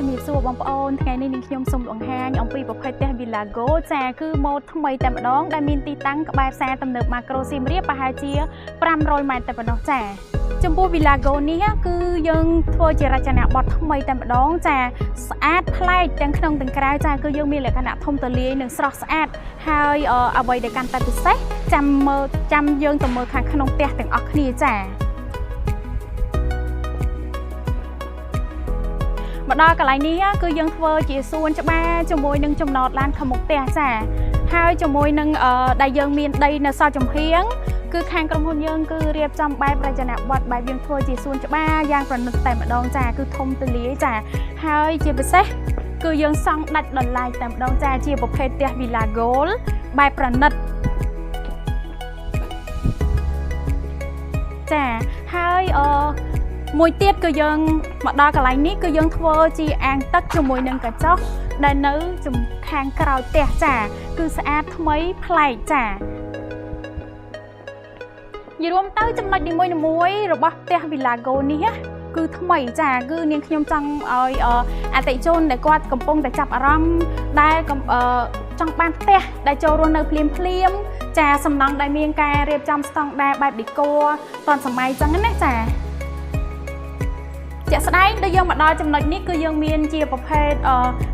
ជំរាបសួរបងប្អូនថ្ងៃនេះនាងខ្ញុំសូមបង្ហាញអំពីប្រភេទផ្ទះ Villa Gold ចាគឺម៉ូដថ្មីតែម្ដងដែលមានទីតាំងក្បែរផ្សារទំនើប Macro សៀមរាបប្រហែលជា500ម៉ែត្រតែប៉ុណ្ណោះចាចំពោះ Villa Gold នេះគឺយើងធ្វើជារចនាបថថ្មីតែម្ដងចាស្អាតប្លែកទាំងក្នុងទាំងក្រៅចាគឺយើងមានលក្ខណៈធំទូលាយនិងស្រស់ស្អាតហើយអ្វីដែលកាន់តែពិសេសចាំយើងទៅមើលខាងក្នុងផ្ទះទាំងអស់គ្នាចាមកដល់កន្លែងនេះគឺយើងធ្វើជាសួនច្បារជាមួយនឹងចំណតឡានខាងមុខផ្ទះចាហើយជាមួយនឹងដែលយើងមានដីនៅសល់ចំហៀងគឺខាងក្រុមហ៊ុនយើងគឺរៀបចំបែបរចនាបថបែបយើងធ្វើជាសួនច្បារយ៉ាងប្រណិតតែម្ដងចាគឺធំទូលាយចាហើយជាពិសេសគឺយើងសង់ដាច់ដោយឡែកតែម្ដងចាជាប្រភេទផ្ទះ Villa Gold បែបប្រណិតចាហើយមួយទៀតគឺយើងមកដល់កន្លែងនេះគឺយើងធ្វើជាអាងទឹកជាមួយនឹងកញ្ចក់ដែលនៅខាងក្រោយផ្ទះចាគឺស្អាតថ្មីប្លែកចានិយាយរួមទៅចំណុចនីមួយៗរបស់ផ្ទះ Villa Gold នេះគឺថ្មីចាគឺនាងខ្ញុំចង់ឲ្យអតិថិជនដែលគាត់កំពុងតែចាប់អារម្មណ៍ដែលចង់បានផ្ទះដែលចូលរស់នៅភ្លាមចាសំណង់ដែលមានការរៀបចំស្តង់ដារបែប decor ទាន់សម័យចឹងណាចាជាក់ស្ដែងដែលយើងមកដល់ចំណុចនេះគឺយើងមានជាប្រភេទ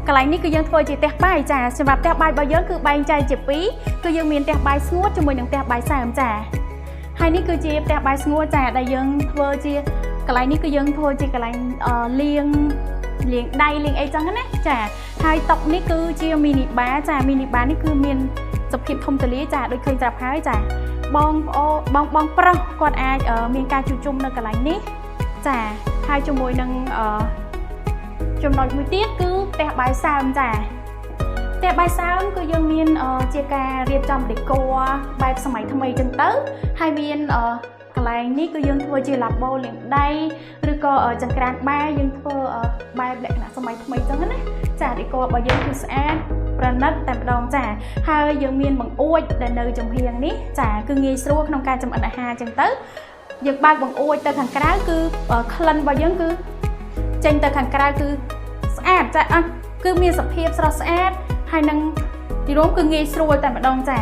កន្លែងនេះគឺយើងធ្វើជាផ្ទះបាយចាសម្រាប់ផ្ទះបាយរបស់យើងគឺបែងចែកជាពីរគឺយើងមានផ្ទះបាយស្ងួតជាមួយនឹងផ្ទះបាយសើមចាហើយនេះគឺជាផ្ទះបាយស្ងួតចាដែលយើងធ្វើជាកន្លែងនេះគឺយើងធ្វើជាកន្លែងលាងដៃលាងអីចឹងណាចាហើយតុនេះគឺជា mini bar ចា mini bar នេះគឺមានសភាពធំទូលាយចាដូចឃើញស្រាប់ហើយចាបងប្រុសគាត់អាចមានការជួបជុំនៅកន្លែងនេះចាហើយជាមួយនឹងចំណុចមួយទៀតគឺផ្ទះបាយសើមចាផ្ទះបាយសើមគឺយើងមានជាការរៀបចំ decor បែបសម័យថ្មីចឹងទៅហើយមានកន្លែងនេះគឺយើងធ្វើជា labo លាងដៃឬក៏ចង្ក្រានបាយយើងធ្វើបែបលក្ខណៈសម័យថ្មីចឹងណាចា decor របស់យើងគឺស្អាតប្រណិតតែម្ដងចាហើយយើងមានបង្អួចដែលនៅចំហៀងនេះចាគឺងាយស្រួលក្នុងការចម្អិនអាហារចឹងទៅយើងបើកបង្អួចទៅខាងក្រៅគឺក្លិនរបស់យើងគឺចេញទៅខាងក្រៅគឺស្អាតចាគឺមានសភាពស្រស់ស្អាតហើយនឹងទីរួមគឺងាយស្រួលតែម្ដងចា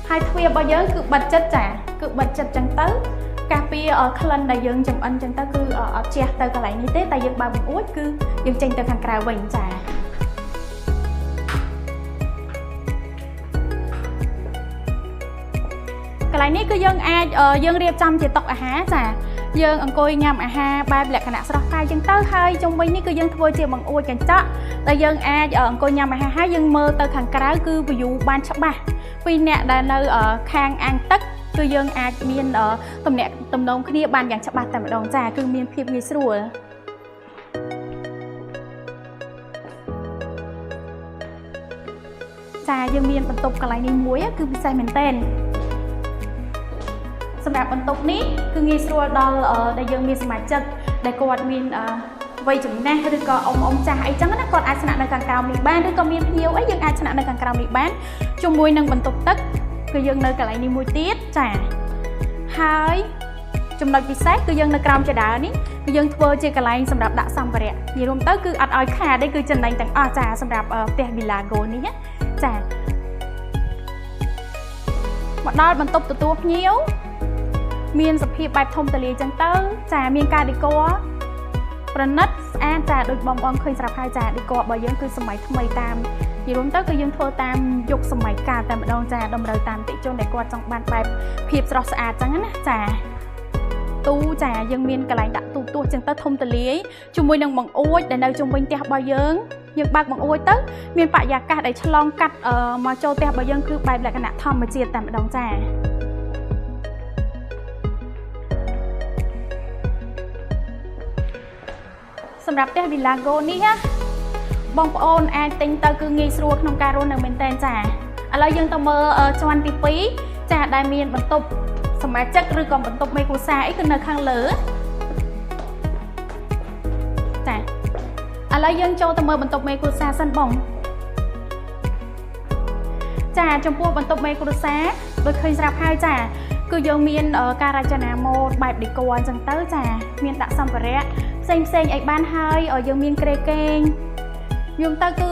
ហើយទ្វាររបស់យើងគឺបិទចិត្តចាគឺបិទចិត្តចឹងទៅការពារក្លិនដែលយើងចម្អិនចឹងទៅគឺអត់ជះទៅកន្លែងនេះទេតែយើងបើកបង្អួចគឺយើងចេញទៅខាងក្រៅវិញចាកន្លែងនេះគឺយើងអាចយើងរៀបចំជាតុអាហារចាយើងអង្គុយញ៉ាំអាហារបែបលក្ខណៈស្រស់ស្រាយចឹងទៅហើយជុំវិញនេះគឺយើងធ្វើជាបង្អួចកញ្ចក់ដែលយើងអាចអង្គុយញ៉ាំអាហារហើយយើងមើលទៅខាងក្រៅគឺ view បានច្បាស់ពីអ្នកដែលនៅខាងអាងទឹកគឺយើងអាចមានទំនាក់ទំនងគ្នាបានយ៉ាងច្បាស់តែម្ដងចាគឺមានភាពងាយស្រួលចាយើងមានបន្ទប់កន្លែងនេះមួយគឺពិសេសមែនទែនសម្រាប់បន្ទប់នេះគឺងាយស្រួលដល់ដែលយើងមានសមាជិកដែលគាត់មានវ័យចំណាស់ឬក៏អ៊ំចាស់អីចឹងណាគាត់អាចស្នាក់នៅខាងក្រោមនេះបានឬក៏មានភ្ញៀវអីយើងអាចស្នាក់នៅខាងក្រោមនេះបានជាមួយនឹងបន្ទប់ទឹកគឺយើងនៅកន្លែងនេះមួយទៀតចាហើយចំណុចពិសេសគឺយើងនៅក្រោមចដានេះគឺយើងធ្វើជាកន្លែងសម្រាប់ដាក់សម្ភារៈនិយាយរួមទៅគឺអត់ឲ្យខាតទេគឺចំណេញទាំងអស់ចាសម្រាប់ផ្ទះ Villa Gold នេះចាមកដល់បន្ទប់ទទួលភ្ញៀវមានសភាពបែបធំទូលាយចឹងទៅចាមានការ decor ប្រណិតស្អាតចាដូចបងឃើញស្រាប់ហើយចា decor របស់យើងគឺសម័យថ្មីតាមនិយាយរួមទៅគឺយើងធ្វើតាមយុគសម័យកាលតែម្ដងចាតម្រូវតាមអតិថិជនដែលគាត់ចង់បានបែបភាពស្រស់ស្អាតចឹងណាចាទូចាយើងមានកន្លែងដាក់ទូទស្សន៍ចឹងទៅធំទូលាយជាមួយនឹងបង្អួចដែលនៅជុំវិញផ្ទះរបស់យើងបើកបង្អួចទៅមានបរិយាកាសដែលឆ្លងកាត់មកចូលផ្ទះរបស់យើងគឺបែបលក្ខណៈធម្មជាតិតែម្ដងចាសម្រាប់ផ្ទះ Villa Gold នេះបងប្អូនអាចទិញទៅគឺងាយស្រួលក្នុងការរស់នៅមែនតើចាឥឡូវយើងទៅមើលជាន់ទី2ចាដែលមានបន្ទប់សមាជិកឬក៏បន្ទប់មេគ្រួសារអីគឺនៅខាងលើចាឥឡូវយើងចូលទៅមើលបន្ទប់មេគ្រួសារសិនបងចាចំពោះបន្ទប់មេគ្រួសារដូចឃើញស្រាប់ហើយចា គឺយើងមានការរចនាម៉ូដបែបដេក័រអញ្ចឹងទៅចាមានដាក់សម្ភារៈផ្សេងអីបានហើយយើងមានក្រេគេងយំទៅគឺ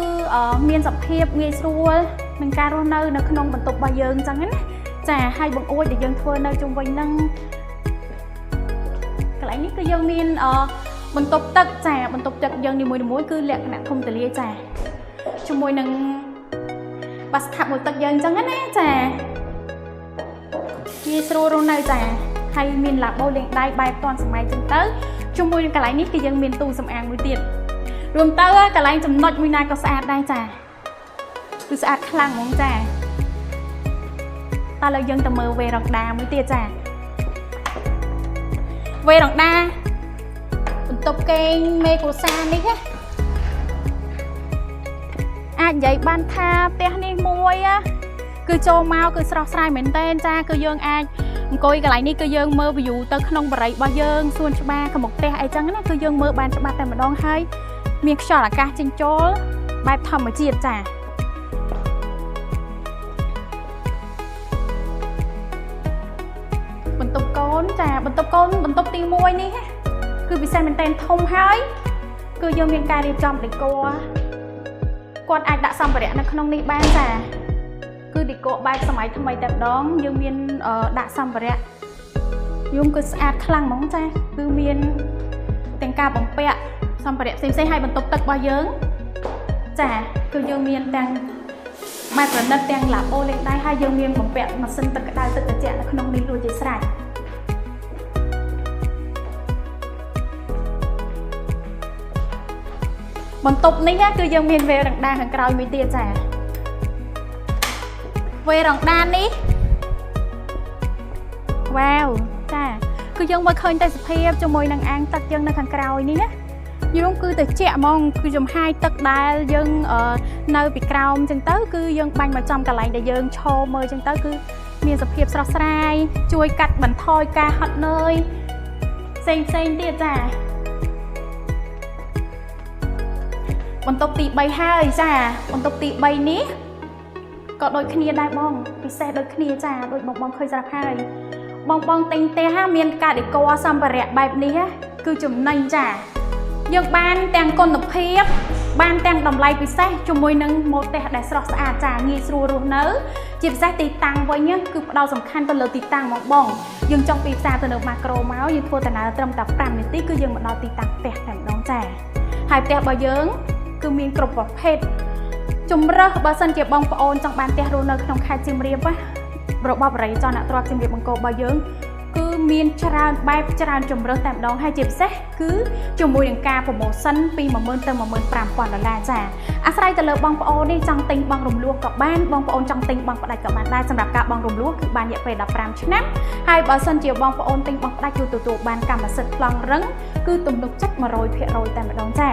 មានសភាពងាយស្រួលនឹងការរស់នៅក្នុងបន្ទប់របស់យើងអញ្ចឹងណាចាហើយបង្អួចដែលយើងធ្វើនៅជុំវិញហ្នឹងកន្លែងនេះគឺយើងមានបន្ទប់ទឹកចាបន្ទប់ទឹកយើងនីមួយៗគឺលក្ខណៈធំទូលាយចាជាមួយនឹងបាសខាប់មួយទឹកយើងអញ្ចឹងណាចាងាយស្រួលរស់នៅចាហើយមានឡាបូលេងដៃបែបទាន់សម័យអញ្ចឹងទៅជាមួយនឹងកន្លែងនេះគឺយើងមានទូសម្អាងមួយទៀតរួមទៅកន្លែងចំណុចមួយណាក៏ស្អាតដែរចាគឺស្អាតខ្លាំងហ្មងចាតើឥឡូវយើងទៅមើលវេរ៉ង់ដាមួយទៀតចាវេរ៉ង់ដាបន្ទប់គេងមេគ្រួសារនេះណាអាចនិយាយបានថាផ្ទះនេះមួយគឺចូលមកគឺស្រស់ស្រាយមែនតើចាគឺយើងអាចអង្គុយកន្លែងនេះគឺយើងមើល view ទៅក្នុងបរិយារបស់យើងសួនច្បារខាងមុខផ្ទះអីចឹងណាគឺយើងមើលបានច្បាស់តែម្ដងហើយមានខ្យល់អាកាសចេញចូលបែបធម្មជាតិចាបន្ទប់កូនចាបន្ទប់កូនបន្ទប់ទី1នេះគឺពិសេសមែនតើធំហើយគឺយើងមានការរៀបចំដេក័រគាត់អាចដាក់សម្ភារៈនៅក្នុងនេះបានចាគឺដេក័របែបសម័យថ្មីតែម្ដងយើងមានដាក់សម្ភារៈយំគឺស្អាតខ្លាំងហ្មងចាគឺមានទាំងការបំពាក់សម្ភារៈផ្សេងៗឲ្យបន្ទប់ទឹករបស់យើងចាគឺយើងមានទាំងម៉ែប្រណិតទាំងឡាបូលេងដៃហើយយើងមានបំពាក់ម៉ាស៊ីនទឹកក្តៅទឹកត្រជាក់នៅក្នុងនេះរួចជាស្រេចបន្ទប់នេះគឺយើងមានវេរ៉ង់ដាខាងក្រោយមួយទៀតចាវេរ៉ង់ដានេះវ៉ាវចាគឺយើងមើលឃើញតែសភាពជាមួយនឹងអាងទឹកយើងនៅខាងក្រោយនេះណាយើងគឺទៅជាក់ហ្មងគឺចំហាយទឹកដែលយើងនៅពីក្រោមអញ្ចឹងទៅគឺយើងបាញ់មកចំកន្លែងដែលយើងឈរមើលអញ្ចឹងទៅគឺមានសភាពស្រស់ស្រាយជួយកាត់បន្ថយការហត់នឿយផ្សេងទៀតចាបន្ទប់ទី3ហើយចាបន្ទប់ទី3នេះក៏ដូចគ្នាដែរបងពិសេសដូចគ្នាចាដូចបងឃើញស្រាប់ហើយបងទិញផ្ទះមានការដេក័រសម្ភារៈបែបនេះគឺចំណេញចាយើងបានទាំងគុណភាពបានទាំងតម្លៃពិសេសជាមួយនឹងម៉ូដផ្ទះដែលស្រស់ស្អាតចាងាយស្រួលរស់នៅជាពិសេសទីតាំងវិញគឺផ្ដោតសំខាន់ទៅលើទីតាំងហ្មងបងយើងចង់ពីផ្សារទៅនៅម៉ាក្រូមកយើងធ្វើដំណើរត្រឹមតែ5នាទីគឺយើងមកដល់ទីតាំងផ្ទះតែម្ដងចាហើយផ្ទះរបស់យើងគឺមានគ្រប់ប្រភេទជំរើសបើសិនជាបងប្អូនចង់បានផ្ទះរស់នៅក្នុងខេត្តសៀមរាបរបស់បរិយាចរអ្នកទ្រព្យសៀមរាបបង្គោលរបស់យើងគឺមានច្រើនបែបច្រើនជំរើសតែម្ដងហើយជាពិសេសគឺជាមួយនឹងការប្រម៉ូសិនពី10000ទៅ15000 ចាអាស្រ័យទៅលើបងប្អូននេះចង់ទិញបងរំលោះក៏បានបងប្អូនចង់ទិញបងផ្ដាច់ក៏បានដែរសម្រាប់ការបងរំលោះគឺបានរយៈពេល15ឆ្នាំហើយបើសិនជាបងប្អូនទិញបងផ្ដាច់គឺទទួលបានកម្មសិទ្ធិប្លង់រឹងគឺទំនុកចិត្ត100%តែម្ដងចា